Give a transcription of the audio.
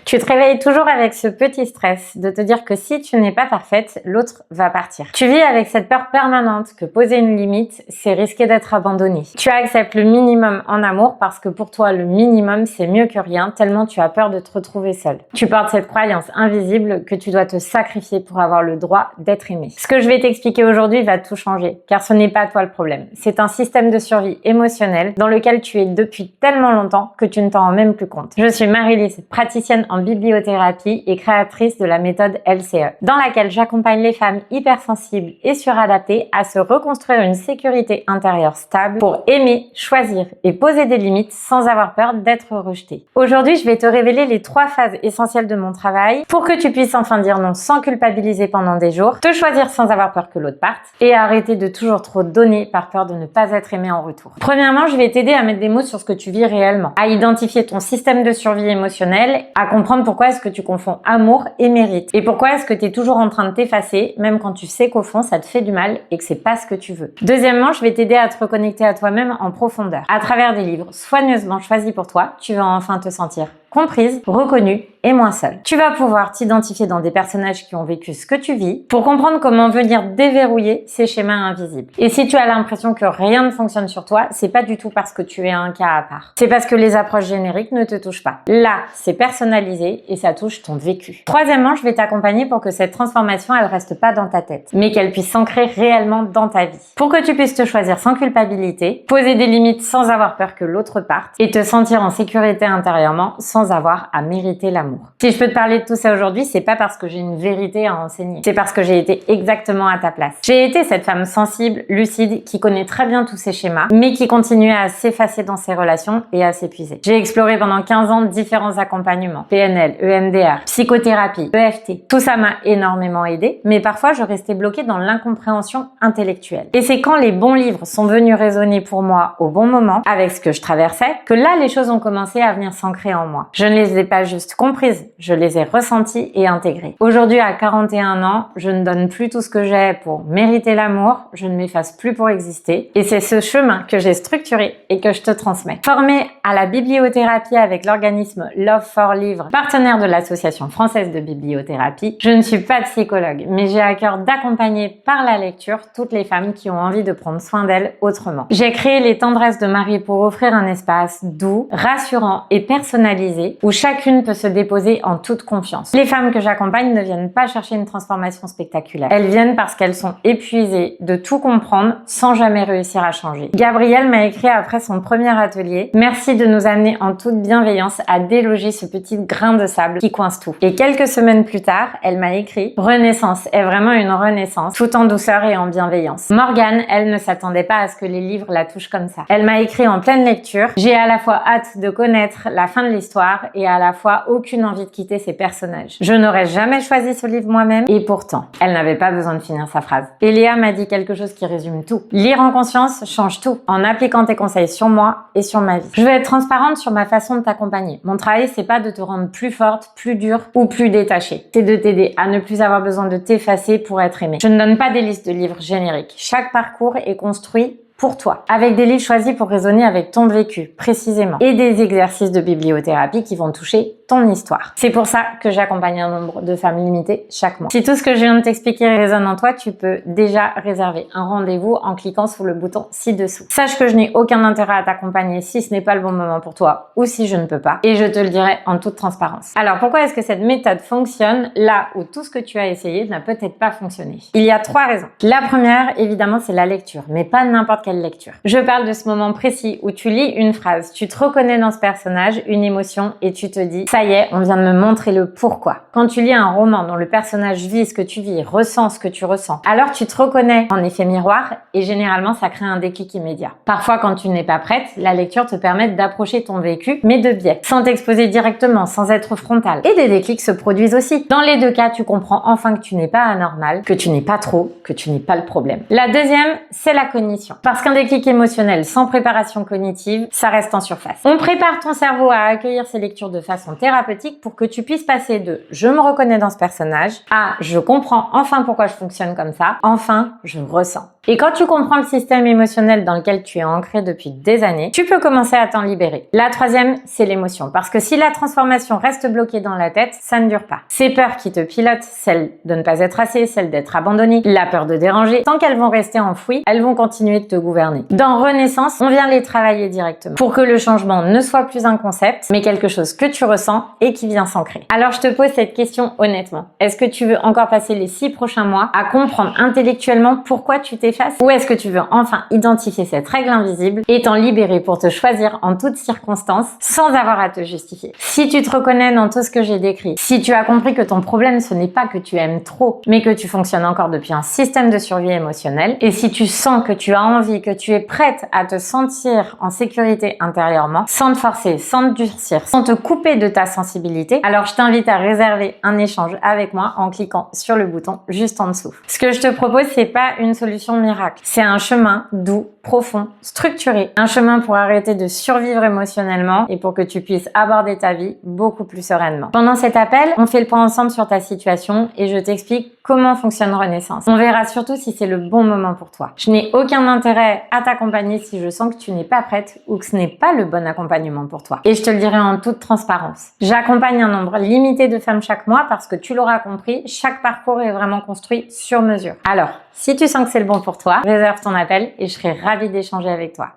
Tu te réveilles toujours avec ce petit stress de te dire que si tu n'es pas parfaite, l'autre va partir. Tu vis avec cette peur permanente que poser une limite, c'est risquer d'être abandonné. Tu acceptes le minimum en amour parce que pour toi, le minimum, c'est mieux que rien, tellement tu as peur de te retrouver seule. Tu portes cette croyance invisible que tu dois te sacrifier pour avoir le droit d'être aimé. Ce que je vais t'expliquer aujourd'hui va tout changer, car ce n'est pas toi le problème. C'est un système de survie émotionnelle dans lequel tu es depuis tellement longtemps que tu ne t'en rends même plus compte. Je suis Marie-Lise, praticienne en bibliothérapie et créatrice de la méthode LCE, dans laquelle j'accompagne les femmes hypersensibles et suradaptées à se reconstruire une sécurité intérieure stable pour aimer, choisir et poser des limites sans avoir peur d'être rejetée. Aujourd'hui, je vais te révéler les 3 phases essentielles de mon travail pour que tu puisses enfin dire non sans culpabiliser pendant des jours, te choisir sans avoir peur que l'autre parte et arrêter de toujours trop donner par peur de ne pas être aimé en retour. Premièrement, je vais t'aider à mettre des mots sur ce que tu vis réellement, à identifier ton système de survie émotionnelle, à comprendre pourquoi est-ce que tu confonds amour et mérite et pourquoi est-ce que tu es toujours en train de t'effacer même quand tu sais qu'au fond ça te fait du mal et que c'est pas ce que tu veux. Deuxièmement, je vais t'aider à te reconnecter à toi-même en profondeur. À travers des livres soigneusement choisis pour toi, tu vas enfin te sentir comprise, reconnue et moins seule. Tu vas pouvoir t'identifier dans des personnages qui ont vécu ce que tu vis pour comprendre comment venir déverrouiller ces schémas invisibles. Et si tu as l'impression que rien ne fonctionne sur toi, c'est pas du tout parce que tu es un cas à part. C'est parce que les approches génériques ne te touchent pas. Là, c'est personnalisé et ça touche ton vécu. Troisièmement, je vais t'accompagner pour que cette transformation, elle reste pas dans ta tête, mais qu'elle puisse s'ancrer réellement dans ta vie. Pour que tu puisses te choisir sans culpabilité, poser des limites sans avoir peur que l'autre parte et te sentir en sécurité intérieurement sans avoir à mériter l'amour. Si je peux te parler de tout ça aujourd'hui, c'est pas parce que j'ai une vérité à enseigner. C'est parce que j'ai été exactement à ta place. J'ai été cette femme sensible, lucide, qui connaît très bien tous ces schémas, mais qui continuait à s'effacer dans ses relations et à s'épuiser. J'ai exploré pendant 15 ans différents accompagnements, PNL, EMDR, psychothérapie, EFT. Tout ça m'a énormément aidé, mais parfois je restais bloquée dans l'incompréhension intellectuelle. Et c'est quand les bons livres sont venus résonner pour moi au bon moment, avec ce que je traversais, que là les choses ont commencé à venir s'ancrer en moi. Je ne les ai pas juste comprises, je les ai ressenties et intégrées. Aujourd'hui, à 41 ans, je ne donne plus tout ce que j'ai pour mériter l'amour, je ne m'efface plus pour exister. Et c'est ce chemin que j'ai structuré et que je te transmets. Formée à la bibliothérapie avec l'organisme Love for Livre, partenaire de l'Association française de bibliothérapie, je ne suis pas psychologue, mais j'ai à cœur d'accompagner par la lecture toutes les femmes qui ont envie de prendre soin d'elles autrement. J'ai créé les Tendresses de Marie pour offrir un espace doux, rassurant et personnalisé où chacune peut se déposer en toute confiance. Les femmes que j'accompagne ne viennent pas chercher une transformation spectaculaire. Elles viennent parce qu'elles sont épuisées de tout comprendre sans jamais réussir à changer. Gabrielle m'a écrit après son premier atelier: merci de nous amener en toute bienveillance à déloger ce petit grain de sable qui coince tout. Et quelques semaines plus tard, elle m'a écrit: renaissance est vraiment une renaissance, tout en douceur et en bienveillance. Morgane, elle ne s'attendait pas à ce que les livres la touchent comme ça. Elle m'a écrit en pleine lecture: j'ai à la fois hâte de connaître la fin de l'histoire et à la fois aucune envie de quitter ces personnages. Je n'aurais jamais choisi ce livre moi-même et pourtant, elle n'avait pas besoin de finir sa phrase. Et Léa m'a dit quelque chose qui résume tout. Lire en conscience change tout en appliquant tes conseils sur moi et sur ma vie. Je veux être transparente sur ma façon de t'accompagner. Mon travail, c'est pas de te rendre plus forte, plus dure ou plus détachée. C'est de t'aider à ne plus avoir besoin de t'effacer pour être aimée. Je ne donne pas des listes de livres génériques. Chaque parcours est construit pour toi, avec des livres choisis pour résonner avec ton vécu, précisément, et des exercices de bibliothérapie qui vont toucher ton histoire. C'est pour ça que j'accompagne un nombre de femmes limité chaque mois. Si tout ce que je viens de t'expliquer résonne en toi, tu peux déjà réserver un rendez-vous en cliquant sur le bouton ci-dessous. Sache que je n'ai aucun intérêt à t'accompagner si ce n'est pas le bon moment pour toi ou si je ne peux pas, et je te le dirai en toute transparence. Alors pourquoi est-ce que cette méthode fonctionne là où tout ce que tu as essayé n'a peut-être pas fonctionné? Il y a 3 raisons. La première, évidemment, c'est la lecture, mais pas n'importe quelle lecture. Je parle de ce moment précis où tu lis une phrase, tu te reconnais dans ce personnage, une émotion, et tu te dis: ça y est, on vient de me montrer le pourquoi. Quand tu lis un roman dont le personnage vit ce que tu vis, ressent ce que tu ressens, alors tu te reconnais en effet miroir et généralement ça crée un déclic immédiat. Parfois, quand tu n'es pas prête, la lecture te permet d'approcher ton vécu, mais de biais, sans t'exposer directement, sans être frontal. Et des déclics se produisent aussi. Dans les 2 cas, tu comprends enfin que tu n'es pas anormal, que tu n'es pas trop, que tu n'es pas le problème. La deuxième, c'est la cognition. Parce qu'un déclic émotionnel sans préparation cognitive, ça reste en surface. On prépare ton cerveau à accueillir ces lectures de façon thérapeutique pour que tu puisses passer de « je me reconnais dans ce personnage » à « je comprends enfin pourquoi je fonctionne comme ça », enfin « je ressens ». Et quand tu comprends le système émotionnel dans lequel tu es ancré depuis des années, tu peux commencer à t'en libérer. La troisième, c'est l'émotion. Parce que si la transformation reste bloquée dans la tête, ça ne dure pas. Ces peurs qui te pilotent, celle de ne pas être assez, celle d'être abandonné, la peur de déranger, tant qu'elles vont rester enfouies, elles vont continuer de te gouverner. Dans Renaissance, on vient les travailler directement pour que le changement ne soit plus un concept, mais quelque chose que tu ressens et qui vient s'ancrer. Alors je te pose cette question honnêtement. Est-ce que tu veux encore passer les 6 prochains mois à comprendre intellectuellement pourquoi tu t'effaces? Ou est-ce que tu veux enfin identifier cette règle invisible et t'en libérer pour te choisir en toutes circonstances sans avoir à te justifier? Si tu te reconnais dans tout ce que j'ai décrit, si tu as compris que ton problème ce n'est pas que tu aimes trop, mais que tu fonctionnes encore depuis un système de survie émotionnelle, et si tu sens que tu as envie, que tu es prête à te sentir en sécurité intérieurement, sans te forcer, sans te durcir, sans te couper de ta sensibilité, alors je t'invite à réserver un échange avec moi en cliquant sur le bouton juste en dessous. Ce que je te propose, c'est pas une solution miracle. C'est un chemin doux, profond, structuré. Un chemin pour arrêter de survivre émotionnellement et pour que tu puisses aborder ta vie beaucoup plus sereinement. Pendant cet appel, on fait le point ensemble sur ta situation et je t'explique comment fonctionne Renaissance. On verra surtout si c'est le bon moment pour toi. Je n'ai aucun intérêt à t'accompagner si je sens que tu n'es pas prête ou que ce n'est pas le bon accompagnement pour toi. Et je te le dirai en toute transparence. J'accompagne un nombre limité de femmes chaque mois parce que tu l'auras compris, chaque parcours est vraiment construit sur mesure. Alors, si tu sens que c'est le bon pour toi, réserve ton appel et je serai ravie d'échanger avec toi.